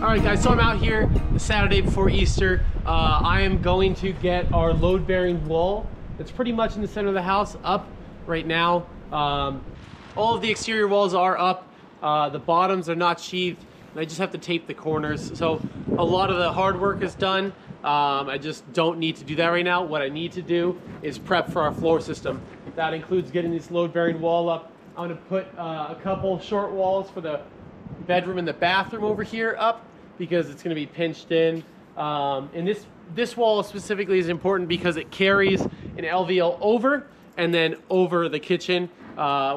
Alright guys, so I'm out here the Saturday before Easter. I am going to get our load-bearing wall that's pretty much in the center of the house up right now. All of the exterior walls are up. The bottoms are not sheathed. I just have to tape the corners. So a lot of the hard work is done. I just don't need to do that right now. What I need to do is prep for our floor system. That includes getting this load-bearing wall up. I'm gonna put a couple short walls for the bedroom and the bathroom over here up because it's going to be pinched in. And this wall specifically is important because it carries an LVL over and then over the kitchen,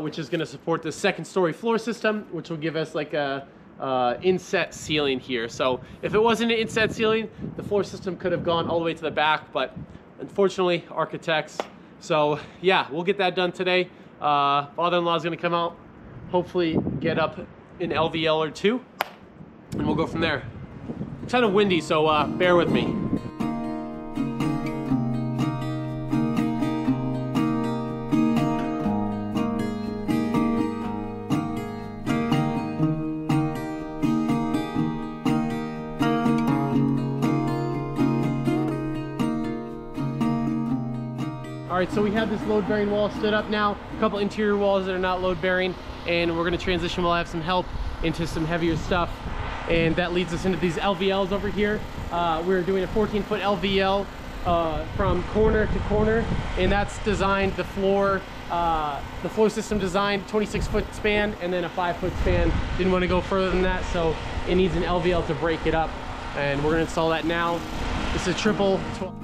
which is going to support the second story floor system, which will give us like a inset ceiling here. So if it wasn't an inset ceiling, the floor system could have gone all the way to the back, but unfortunately architects. So yeah, we'll get that done today. Father-in-law is going to come out, hopefully get up an LVL or two, and we'll go from there. It's kind of windy, so bear with me. All right, so we have this load-bearing wall stood up now, a couple interior walls that are not load-bearing, and we're gonna transition, we'll have some help, into some heavier stuff. And that leads us into these LVLs over here. We're doing a 14-foot LVL from corner to corner, and that's designed, the floor system designed 26-foot span and then a 5-foot span. Didn't want to go further than that, so it needs an LVL to break it up, and we're gonna install that now. It's a triple 12.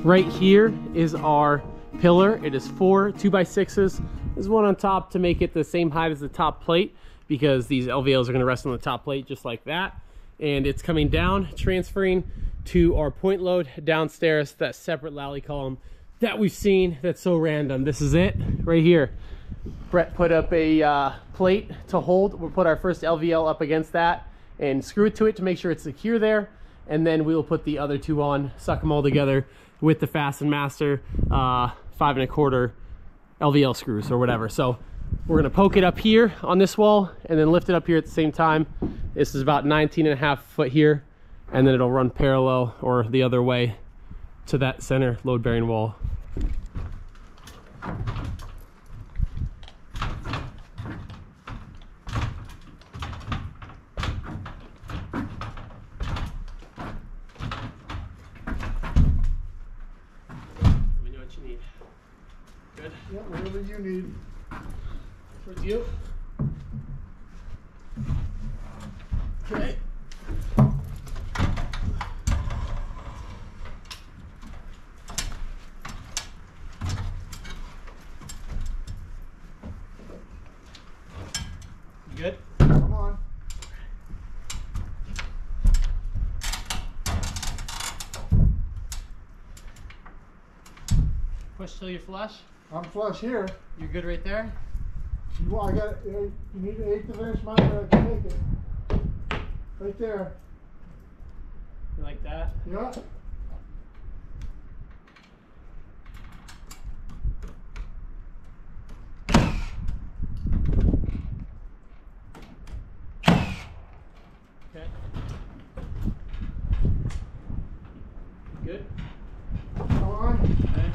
Right here is our pillar. It is 4 2x6s. There's one on top to make it the same height as the top plate because these LVLs are going to rest on the top plate just like that. And it's coming down, transferring to our point load downstairs, that separate lally column that we've seen that's so random. This is it right here. Brett put up a plate to hold. We'll put our first LVL up against that and screw it to it to make sure it's secure there. And then we will put the other two on, suck them all together with the Fasten Master 5 1/4 LVL screws or whatever. So we're gonna poke it up here on this wall and then lift it up here at the same time. This is about 19.5 foot here, and then it'll run parallel or the other way to that center load-bearing wall. Yeah, whatever you need. Towards you. Okay. Push till you're flush. I'm flush here. You're good right there? You need an 1/8 inch miter, I can take it. Right there. You like that? Yeah. Okay. Good? Come on. Okay.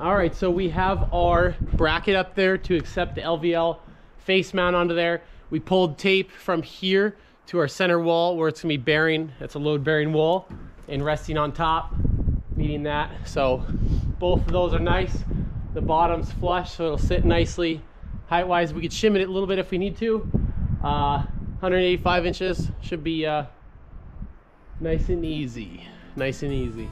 All right, so we have our bracket up there to accept the LVL face mount onto there. We pulled tape from here to our center wall where it's gonna be bearing. It's a load bearing wall and resting on top, meeting that. So both of those are nice. The bottom's flush, so it'll sit nicely. Height-wise, we could shim it a little bit if we need to. 185 inches should be nice and easy. Nice and easy.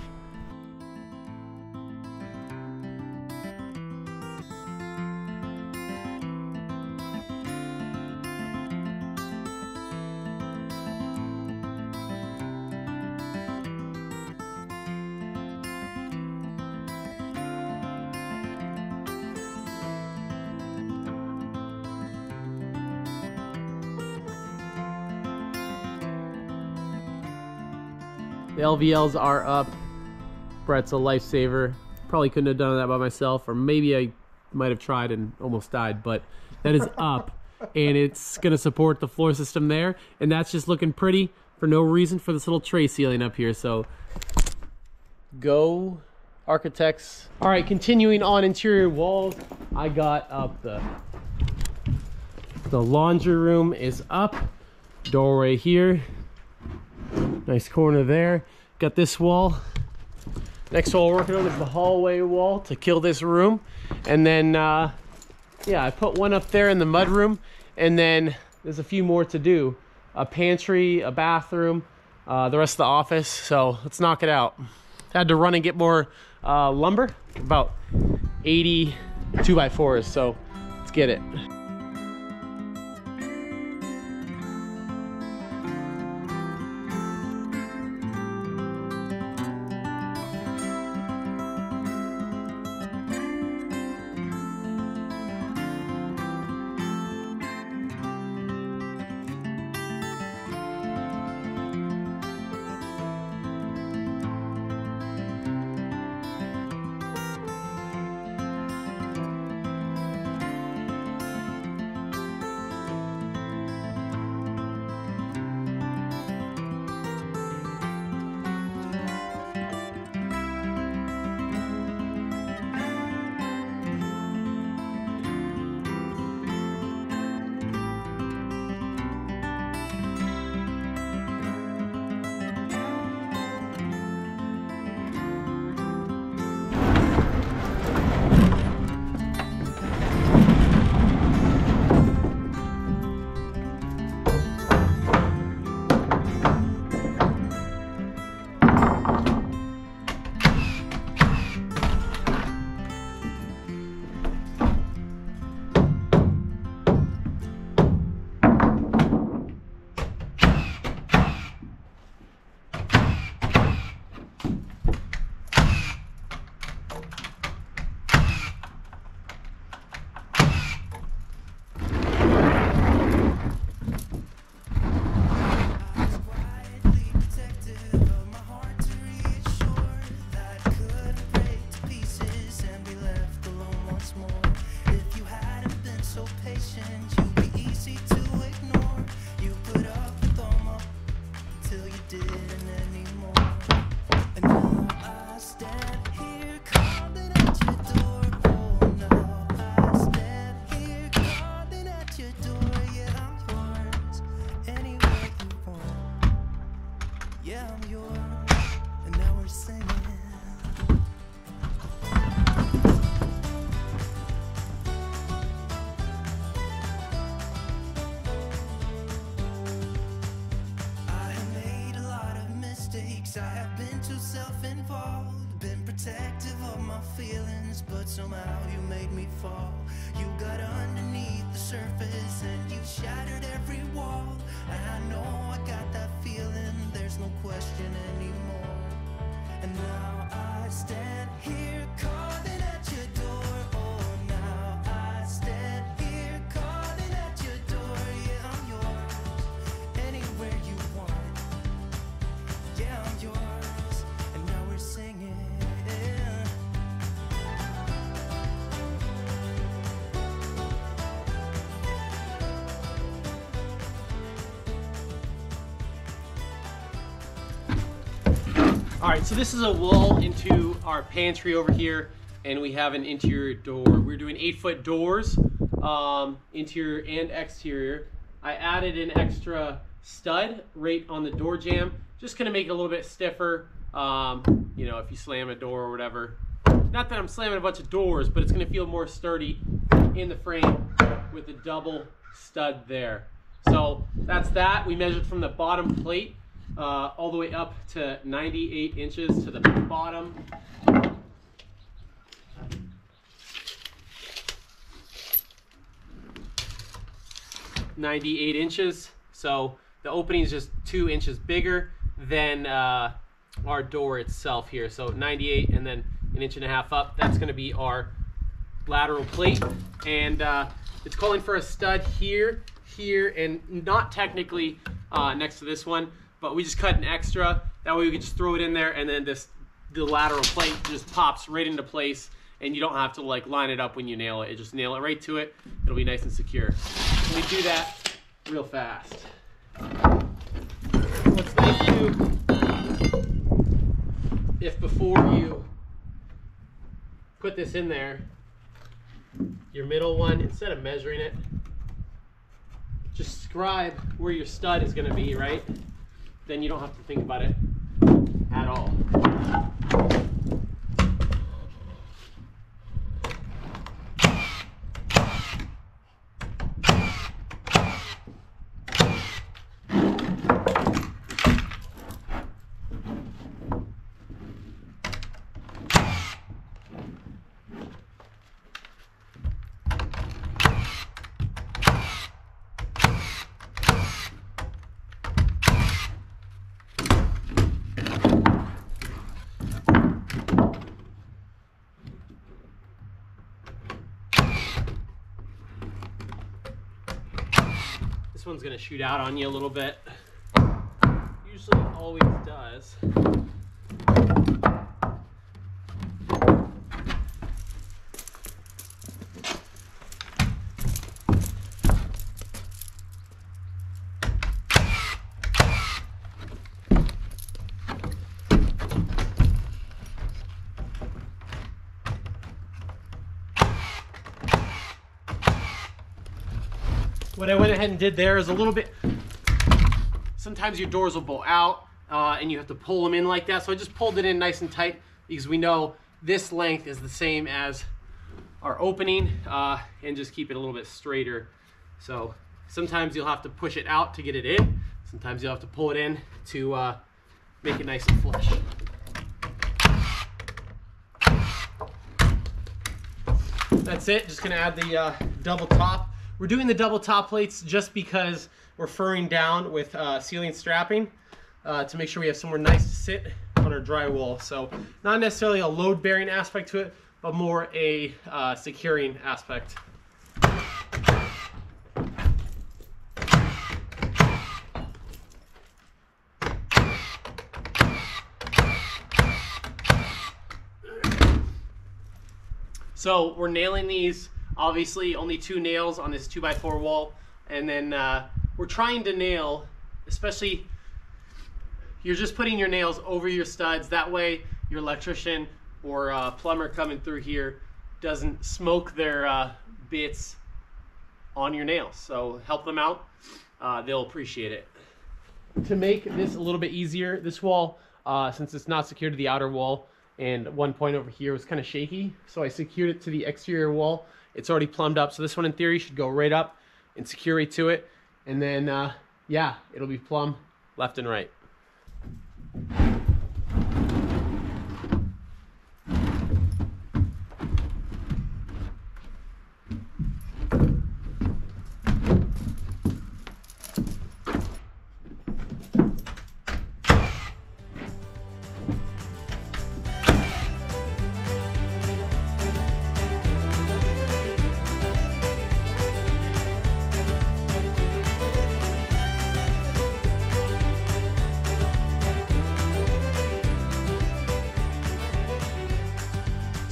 The LVLs are up. Brett's a lifesaver. Probably couldn't have done that by myself, or maybe I might have tried and almost died, but that is up. And it's gonna support the floor system there. And that's just looking pretty for no reason for this little tray ceiling up here. So go architects. All right, continuing on interior walls, I got up the laundry room is up. Doorway here. Nice corner there. Got this wall. Next wall we're working on is the hallway wall to kill this room. And then, yeah, I put one up there in the mud room. And then there's a few more to do. A pantry, a bathroom, the rest of the office. So let's knock it out. Had to run and get more lumber. About 80 2x4s. So let's get it. mistakes. I have been too self-involved, been protective of my feelings, but somehow you made me fall. You got underneath the surface and you shattered every wall. And I know I got that feeling, there's no question anymore. And now I stand here calling at your door. Oh, now I stand here calling at your door. Yeah, I'm yours, anywhere you want. Yeah, I'm yours, and now we're singing. All right, so this is a wall into our pantry over here, and we have an interior door. We're doing 8-foot doors, interior and exterior. I added an extra stud right on the door jamb, just gonna make it a little bit stiffer. You know, if you slam a door or whatever. Not that I'm slamming a bunch of doors, but it's gonna feel more sturdy in the frame with a double stud there. So that's that. We measured from the bottom plate all the way up to 98 inches to the bottom. .98 inches. So the opening is just 2 inches bigger than our door itself here. So 98 and then 1.5 inches up. That's going to be our lateral plate. And it's calling for a stud here, here, and not technically next to this one, but we just cut an extra. That way we can just throw it in there, and then the lateral plate just pops right into place, and you don't have to like line it up when you nail it. You just nail it right to it. It'll be nice and secure. And we do that real fast. What's nice too, if before you put this in there, your middle one, instead of measuring it, just scribe where your stud is going to be, right? Then you don't have to think about it at all. This one's gonna shoot out on you a little bit. Usually always does. What I went ahead and did there is a little bit, sometimes your doors will bow out and you have to pull them in like that. So I just pulled it in nice and tight because we know this length is the same as our opening and just keep it a little bit straighter. So sometimes you'll have to push it out to get it in. Sometimes you'll have to pull it in to make it nice and flush. That's it, just gonna add the double top. We're doing the double top plates just because we're furring down with ceiling strapping to make sure we have somewhere nice to sit on our drywall. So not necessarily a load bearing aspect to it, but more a securing aspect. So we're nailing these. Obviously only 2 nails on this 2x4 wall, and then we're trying to nail, especially you're just putting your nails over your studs, that way your electrician or plumber coming through here doesn't smoke their bits on your nails. So help them out, they'll appreciate it. To make this a little bit easier, this wall, since it's not secured to the outer wall, and one point over here was kind of shaky, so I secured it to the exterior wall. It's already plumbed up, so this one in theory should go right up and secure right to it, and then yeah, it'll be plumb left and right.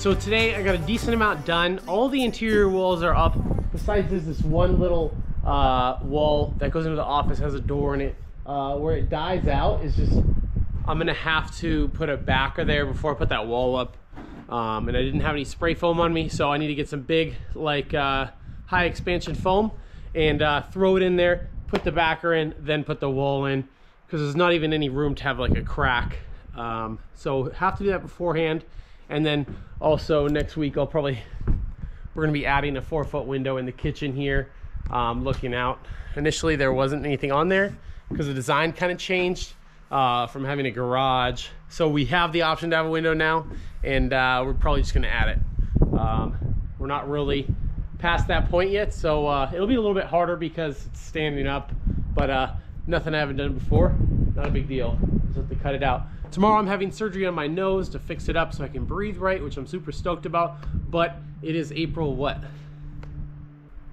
So today I got a decent amount done. All the interior walls are up. Besides this one little wall that goes into the office, has a door in it. Where it dies out is just, I'm gonna have to put a backer there before I put that wall up. And I didn't have any spray foam on me, so I need to get some big, like high expansion foam and throw it in there, put the backer in, then put the wall in, because there's not even any room to have like a crack. So have to do that beforehand. And then also next week we're gonna be adding a 4-foot window in the kitchen here, looking out. Initially there wasn't anything on there because the design kind of changed from having a garage. So we have the option to have a window now, and we're probably just gonna add it. We're not really past that point yet, so it'll be a little bit harder because it's standing up, but nothing I haven't done before. Not a big deal. Just have to cut it out. Tomorrow I'm having surgery on my nose to fix it up so I can breathe right, which I'm super stoked about. But it is April what?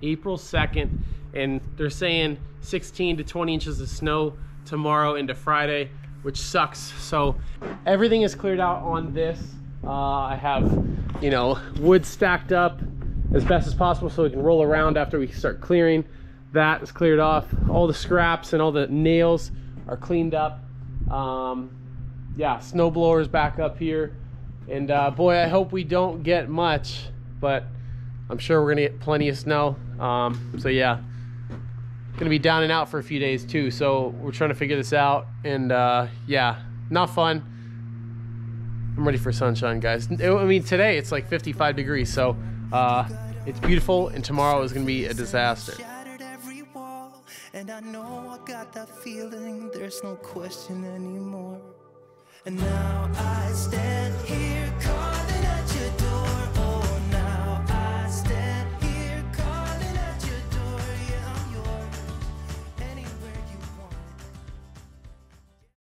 April 2nd, and they're saying 16 to 20 inches of snow tomorrow into Friday, which sucks. So everything is cleared out on this. I have, you know, wood stacked up as best as possible so we can roll around after we start clearing. That is cleared off. All the scraps and all the nails are cleaned up. Yeah, snow blowers back up here, and boy, I hope we don't get much, but I'm sure we're gonna get plenty of snow. So yeah, gonna be down and out for a few days too, so we're trying to figure this out. And yeah, not fun. I'm ready for sunshine, guys. I mean, today it's like 55 degrees, so it's beautiful, and tomorrow is gonna be a disaster. And I know I got that feeling, there's no question anymore. And now I stand here